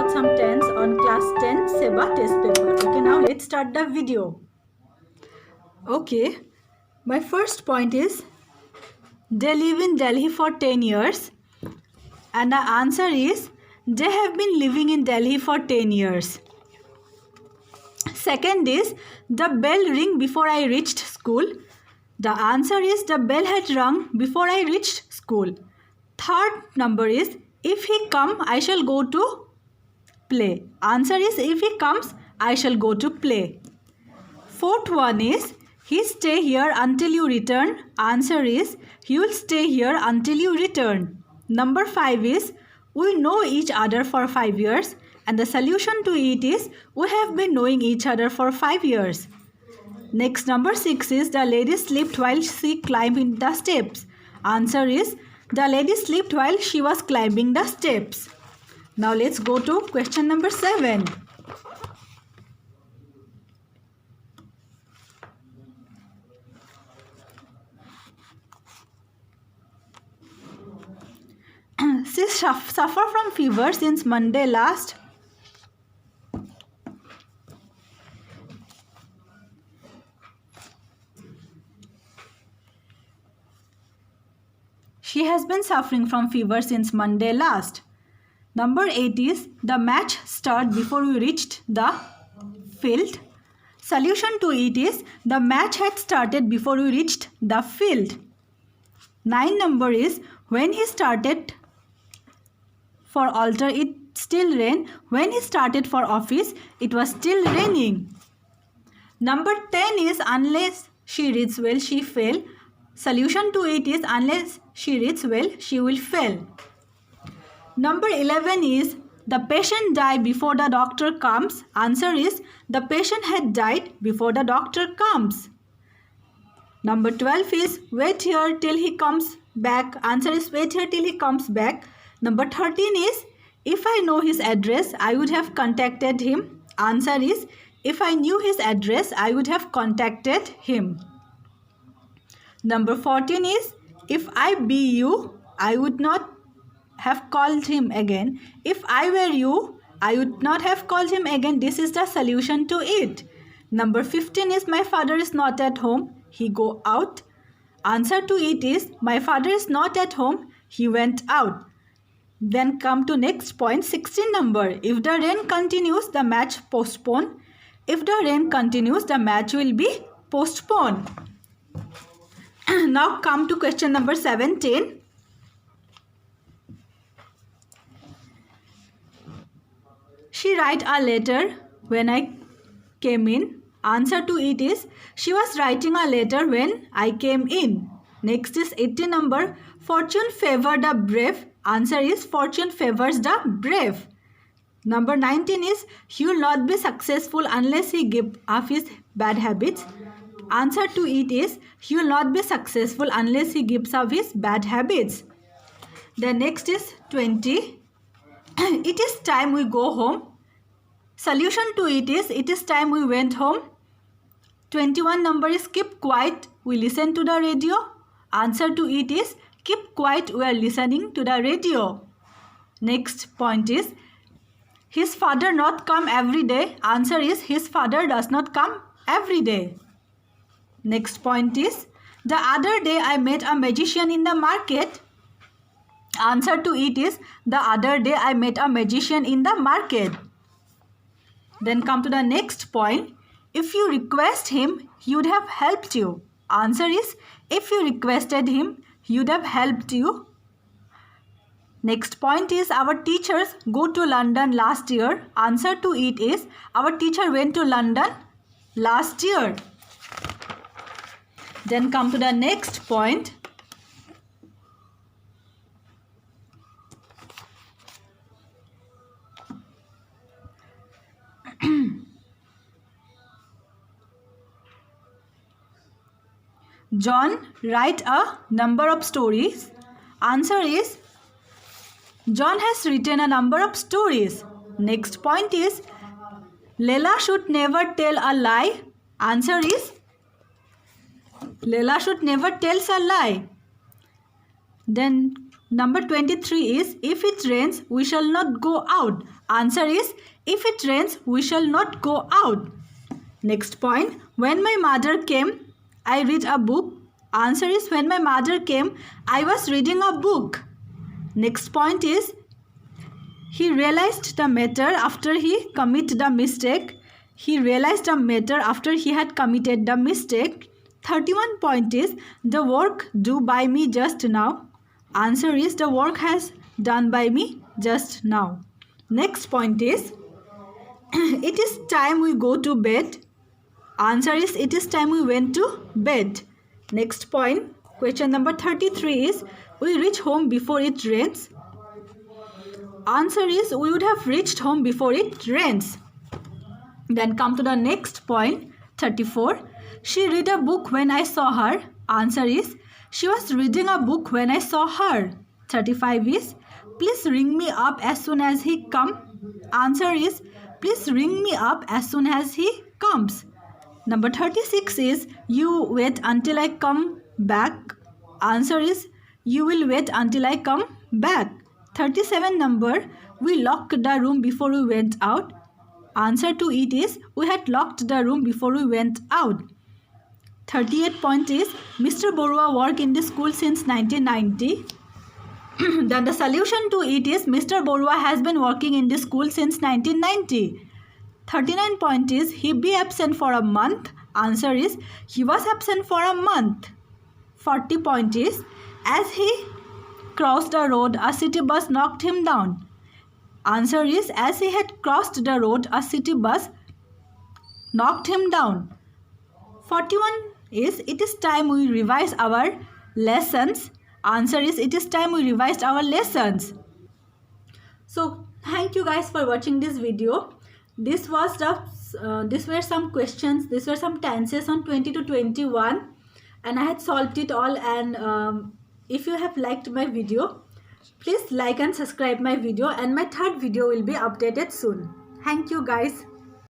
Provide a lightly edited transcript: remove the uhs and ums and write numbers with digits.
got some 10s on class 10 SEBA test paper. Okay, now let's start the video. Okay, my first point is they live in Delhi for 10 years, and the answer is they have been living in Delhi for 10 years. Second is the bell ring before I reached school. The answer is the bell had rung before I reached school. Third number is if he come I shall go to play. Answer is if he comes I shall go to play. Fourth one is he stay here until you return. Answer is he will stay here until you return. Number 5 is we know each other for 5 years, and the solution to it is we have been knowing each other for 5 years. Next, number 6 is the lady slept while she climbed the steps. Answer is the lady slept while she was climbing the steps. Now let's go to question number 7. She suffer from fever since Monday last. She has been suffering from fever since Monday last. Number 8 is the match started before we reached the field. Solution to it is the match had started before we reached the field. 9 number is when he started for altar it still rained. When he started for office it was still raining. Number 10 is unless she reads well she fail. Solution to it is unless she reads well she will fail. Number 11 is the patient died before the doctor comes. Answer is the patient had died before the doctor comes. Number 12 is wait here till he comes back. Answer is wait here till he comes back. Number 13 is if I know his address I would have contacted him. Answer is if I knew his address I would have contacted him. Number 14 is if I be you I would not have called him again. If I were you I would not have called him again. This is the solution to it. Number 15 is my father is not at home he go out. Answer to it is my father is not at home he went out. Then come to next point, 16 number. If the rain continues the match postpone. If the rain continues the match will be postponed. Now come to question number 17. She write a letter when I came in. Answer to it is she was writing a letter when I came in. Next is 18 number. Fortune favor the brave. Answer is fortune favors the brave. Number 19 is he will not be successful unless he give up his bad habits. Answer to it is he will not be successful unless he gives up his bad habits. The next is 20. It is time we go home. Solution to it is time we went home. 21 number is keep quiet we listen to the radio. Answer to it is keep quiet we are listening to the radio. Next point is his father not come every day. Answer is his father does not come every day. Next point is the other day I met a magician in the market. Answer to it is the other day I met a magician in the market. Then come to the next point. If you request him he would have helped you. Answer is if you requested him he would have helped you. Next point is our teachers go to London last year. Answer to it is our teacher went to London last year. Then come to the next point. John write a number of stories. Answer is John has written a number of stories. Next point is Leila should never tell a lie. Answer is Leila should never tell a lie. Then Number 23 is, if it rains, we shall not go out. Answer is, if it rains, we shall not go out. Next point, when my mother came, I read a book. Answer is, when my mother came, I was reading a book. Next point is, he realized the matter after he committed the mistake. He realized the matter after he had committed the mistake. 31 point is, the work done by me just now. Answer is, the work has done by me just now. Next point is, it is time we go to bed. Answer is, it is time we went to bed. Next point, question number 33 is, we reach home before it rains. Answer is, we would have reached home before it rains. Then come to the next point, 34. She read a book when I saw her. Answer is, she was reading a book when I saw her. 35 is, please ring me up as soon as he comes. Answer is, please ring me up as soon as he comes. Number 36 is, you wait until I come back. Answer is, you will wait until I come back. 37 number, we locked the room before we went out. Answer to it is, we had locked the room before we went out. 38 point is, Mr. Borua worked in the school since 1990. Then the solution to it is, Mr. Borua has been working in the school since 1990. 39 point is, he be absent for a month. Answer is, he was absent for a month. 40 point is, as he crossed the road, a city bus knocked him down. Answer is, as he had crossed the road, a city bus knocked him down. 41 is, it is time we revise our lessons. Answer is, it is time we revised our lessons. So thank you guys for watching this video. These were some questions, these were some tenses on 20 to 21, and I had solved it all. And if you have liked my video, please like and subscribe my video, and my third video will be updated soon. Thank you guys.